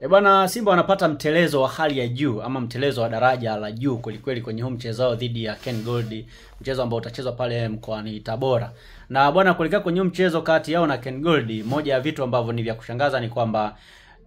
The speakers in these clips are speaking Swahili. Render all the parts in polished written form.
Bwana, Simba wanapata mtelezo wa hali ya juu ama mtelezo wa daraja la juu kwelikweli kwenye huu mchezo wao dhidi ya Ken Gold, mchezo ambao utachezwa pale mkoani Tabora. Na bwana, kuelekea kwenye huu mchezo kati yao na Ken Gold, moja ya vitu ambavyo ni vya kushangaza ni kwamba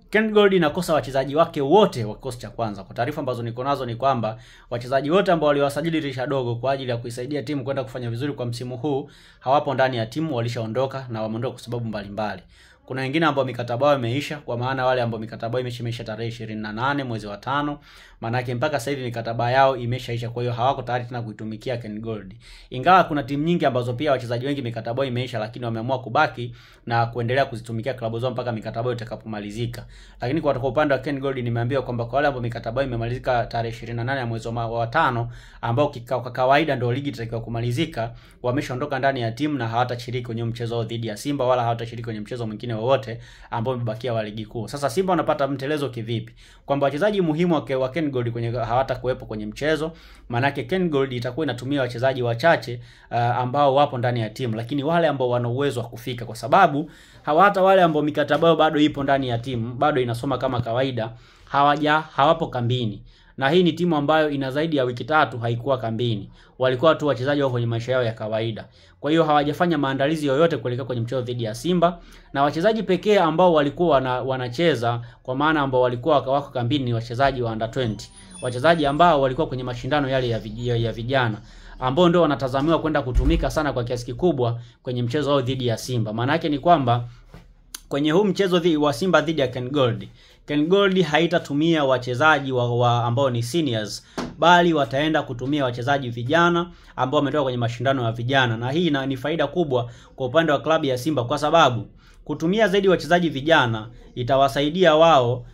Ken Gold inakosa wachezaji wake wote wa kikosi cha kwanza. Kwa taarifa ambazo niko nazo ni kwamba wachezaji wote ambao waliwasajili dirisha dogo kwa ajili ya kuisaidia timu kwenda kufanya vizuri kwa msimu huu hawapo ndani ya timu, walishaondoka na wameondoka kwa sababu mbalimbali. Kuna wengine ambao mikataba yao imeisha, kwa maana wale ambao mikataba yao imeisha tarehe 28 mwezi wa 5, maana yake mpaka sasa hivi mikataba yao imeshaisha, kwa hiyo hawako tayari tena kuitumikia Ken Gold. Ingawa kuna timu nyingi ambazo pia wachezaji wengi mikataba yao imeisha, lakini wameamua kubaki na kuendelea kuzitumikia klabu zao mpaka mikataba yao itakapomalizika. Lakini kwa upande wa Ken Gold nimeambiwa kwamba kwa wale ambao mikataba yao imemalizika tarehe 28 ya mwezi wa 5, ambao kwa kawaida ndio ligi itakiwa kumalizika, wameshaondoka ndani ya timu na hawatashiriki kwenye mchezo dhidi ya Simba wala hawatashiriki kwenye mchezo mwingine wowote ambao umebakia wa ligi kuu. Sasa Simba wanapata mtelezo kivipi? Kwamba wachezaji muhimu wa Ken Gold hawatakuwepo kwenye mchezo. Maana yake Ken Gold itakuwa inatumia wachezaji wachache ambao wapo ndani ya timu, lakini wale ambao wana uwezo wa kufika, kwa sababu hata wale ambao mikataba yao bado ipo ndani ya timu, bado inasoma kama kawaida, hawapo kambini. Na hii ni timu ambayo ina zaidi ya wiki 3 haikuwa kambini. Walikuwa tu wachezaji wao kwenye maisha yao ya kawaida. Kwa hiyo hawajafanya maandalizi yoyote kuelekea kwenye mchezo dhidi ya Simba, na wachezaji pekee ambao walikuwa wanacheza kwa maana ambao walikuwa wako kambini ni wachezaji wa under 20. Wachezaji ambao walikuwa kwenye mashindano yale ya vijana, ambao ndio wanatazamiwa kwenda kutumika sana kwa kiasi kikubwa kwenye mchezo wao dhidi ya Simba. Maana yake ni kwamba kwenye huu mchezo wa Simba dhidi ya Ken Gold haitatumia wachezaji ambao ni seniors, bali wataenda kutumia wachezaji vijana ambao wametoka kwenye mashindano ya vijana. Na hii ni faida kubwa kwa upande wa klabu ya Simba, kwa sababu kutumia zaidi wachezaji vijana itawasaidia wao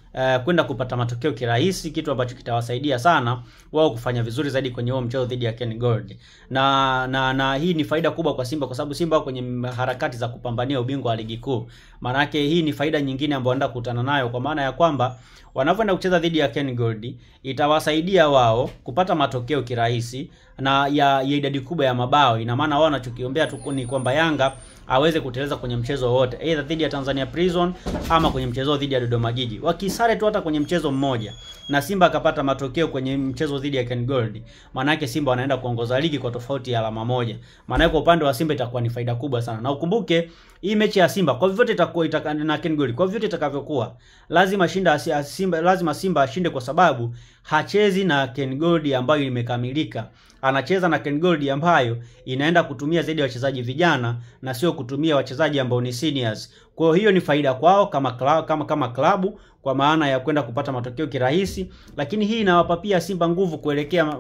kwenda kupata matokeo kirahisi, kitu ambacho kitawasaidia sana wao kufanya vizuri zaidi kwenye huo mchezo dhidi ya Ken Gold. Na hii ni faida kubwa kwa Simba, kwa sababu Simba kwenye harakati za kupambania ubingwa wa ligi kuu. Maana yake hii ni faida nyingine ambayo wanaenda kukutana nayo, kwa maana ya kwamba wanapoenda kucheza dhidi ya Ken Gold itawasaidia wao kupata matokeo kirahisi na ya idadi kubwa ya mabao. Ina maana wao wanachokiombea tu ni kwamba Yanga aweze kuteleza kwenye mchezo wote, either dhidi ya Tanzania Prison ama kwenye mchezo dhidi ya Dodoma Jiji. Wakisare tu hata kwenye mchezo mmoja na Simba akapata matokeo kwenye mchezo dhidi ya Ken Gold, maana yake Simba wanaenda kuongoza ligi kwa tofauti ya alama moja. Maana yake upande wa Simba itakuwa ni faida kubwa sana. Na ukumbuke hii mechi ya Simba kwa vyovyote itakuwa na Ken Gold, kwa vyovyote itakavyokuwa, lazima Simba ashinde, kwa sababu hachezi na Ken Gold ambayo imekamilika. Anacheza na Ken Gold ambayo inaenda kutumia zaidi wachezaji vijana na sio kutumia wachezaji ambao ni seniors. Kwa hiyo ni faida kwao kama klabu, kwa maana ya kwenda kupata matokeo kirahisi, lakini hii inawapa pia Simba nguvu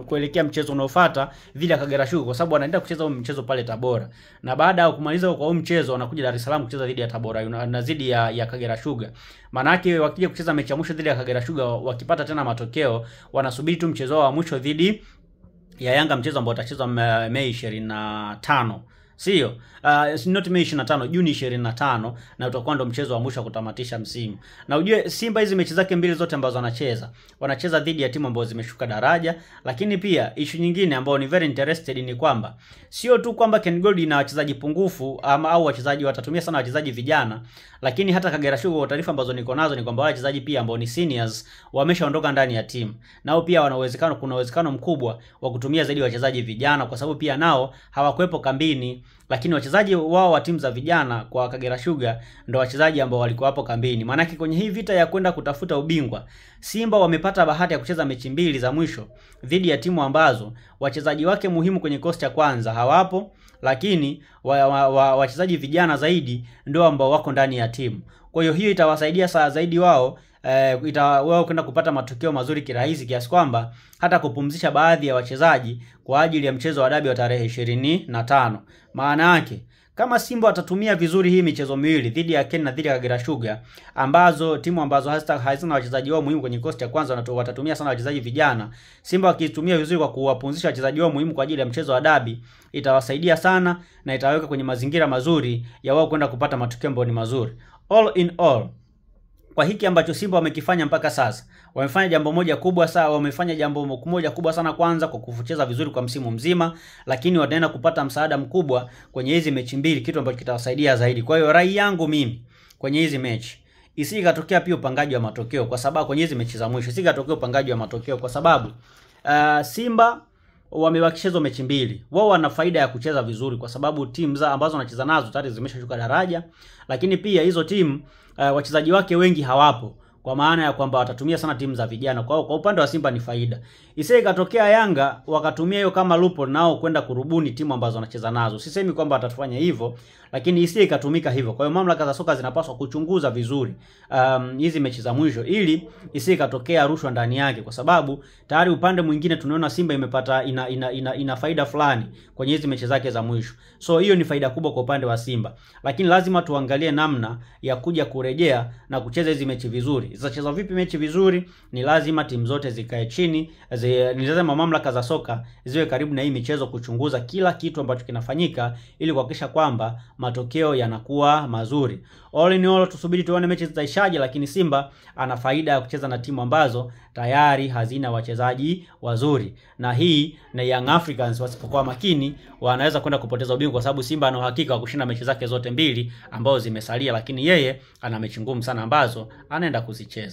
kuelekea mchezo unaofuata dhidi ya Kagera Sugar, kwa sababu wanaenda kucheza mchezo pale Tabora. Na baada ya kumaliza kwa mchezo wanakuja Dar es Salaam kucheza dhidi ya Tabora na dhidi ya Kagera Sugar. Maana yake wakija kucheza mechi ya mwisho dhidi ya Kagera Sugar, wakipata tena matokeo, wanasubiri tu mchezo wa mwisho dhidi ya Yanga, mchezo ambao utachezwa Mei 25. Sio, not Mei 25, Juni 25, na utakuwa ndo mchezo wa mwisho kutamatisha msimu. Na ujue Simba hizi mechi zake mbili zote ambazo wanacheza dhidi ya timu ambazo zimeshuka daraja. Lakini pia issue nyingine ambayo ni very interested ni kwamba sio tu kwamba Ken Gold ina wachezaji pungufu au wachezaji watatumia sana wachezaji vijana, lakini hata Kagera Sugar, kwa taarifa ambazo niko nazo, ni kwamba wachezaji pia ambao ni seniors wameshaondoka ndani ya timu. Nao pia kuna uwezekano mkubwa wa kutumia zaidi wachezaji vijana, kwa sababu pia nao hawakuepo kambini. Lakini wachezaji wao wa timu za vijana kwa Kagera Sugar ndio wachezaji ambao walikuwa hapo kambini. Maana yake kwenye hii vita ya kwenda kutafuta ubingwa, Simba wamepata bahati ya kucheza mechi mbili za mwisho dhidi ya timu ambazo wachezaji wake muhimu kwenye kikosi cha kwanza hawapo, lakini wachezaji vijana zaidi ndio ambao wako ndani ya timu. Kwa hiyo itawasaidia saa zaidi wao kwenda kupata matokeo mazuri kirahisi, kiasi kwamba hata kupumzisha baadhi ya wachezaji kwa ajili ya mchezo wa dabi wa tarehe 25. Maana yake kama Simba watatumia vizuri hii michezo miwili dhidi ya Ken na dhidi ya Kagera Sugar, timu ambazo hazina wachezaji wao muhimu kwenye kikosi cha kwanza, watatumia sana wachezaji vijana. Simba wakitumia vizuri kwa kuwapumzisha wachezaji wao muhimu kwa ajili ya mchezo wa dabi, itawasaidia sana na itaweka kwenye mazingira mazuri ya wao kwenda kupata matokeo ambayo ni mazuri. All in all, kwa hiki ambacho Simba wamekifanya mpaka sasa, wamefanya jambo moja kubwa sana. Kwanza kwa kucheza vizuri kwa msimu mzima, lakini wataenda kupata msaada mkubwa kwenye hizi mechi mbili, kitu ambacho kitawasaidia zaidi. Kwa hiyo rai yangu mimi kwenye hizi mechi, isije katokea pia upangaji wa matokeo, kwa sababu kwenye hizo mechi za mwisho isije katokea upangaji wa matokeo, kwa sababu Simba wamebakisha hizo mechi mbili. Wao wana faida ya kucheza vizuri kwa sababu timu za ambazo wanacheza nazo tayari zimeshashuka daraja, lakini pia hizo timu wachezaji wake wengi hawapo, kwa maana ya kwamba watatumia sana timu za vijana. Kwa upande wa Simba ni faida. Isije katokea Yanga wakatumia hiyo kama lupo nao kwenda kurubuni timu ambazo wanacheza nazo. Sisemi kwamba watafanya hivyo, lakini isije ikatumika hivyo. Kwa hiyo mamlaka za soka zinapaswa kuchunguza vizuri hizi mechi za mwisho ili isije katokea rushwa ndani yake, kwa sababu tayari upande mwingine tunaona Simba imepata ina faida fulani kwenye hizi mechi zake za mwisho. So hiyo ni faida kubwa kwa upande wa Simba. Lakini lazima tuangalie namna ya kuja kurejea na kucheza hizi mechi vizuri. Zitachezwa vipi mechi vizuri? Ni lazima timu zote zikae chini, ni lazima mamlaka za soka ziwe karibu na hii michezo kuchunguza kila kitu ambacho kinafanyika ili kuhakikisha kwamba matokeo yanakuwa mazuri. All in all, tusubiri tuone mechi zitaishaje, lakini Simba ana faida ya kucheza na timu ambazo tayari hazina wachezaji wazuri. Na hii na Young Africans wasipokuwa makini wanaweza kwenda kupoteza ubingwa, kwa sababu Simba ana uhakika wa kushinda mechi zake zote mbili ambazo zimesalia, lakini yeye ana mechi ngumu sana ambazo anaenda kuzicheza.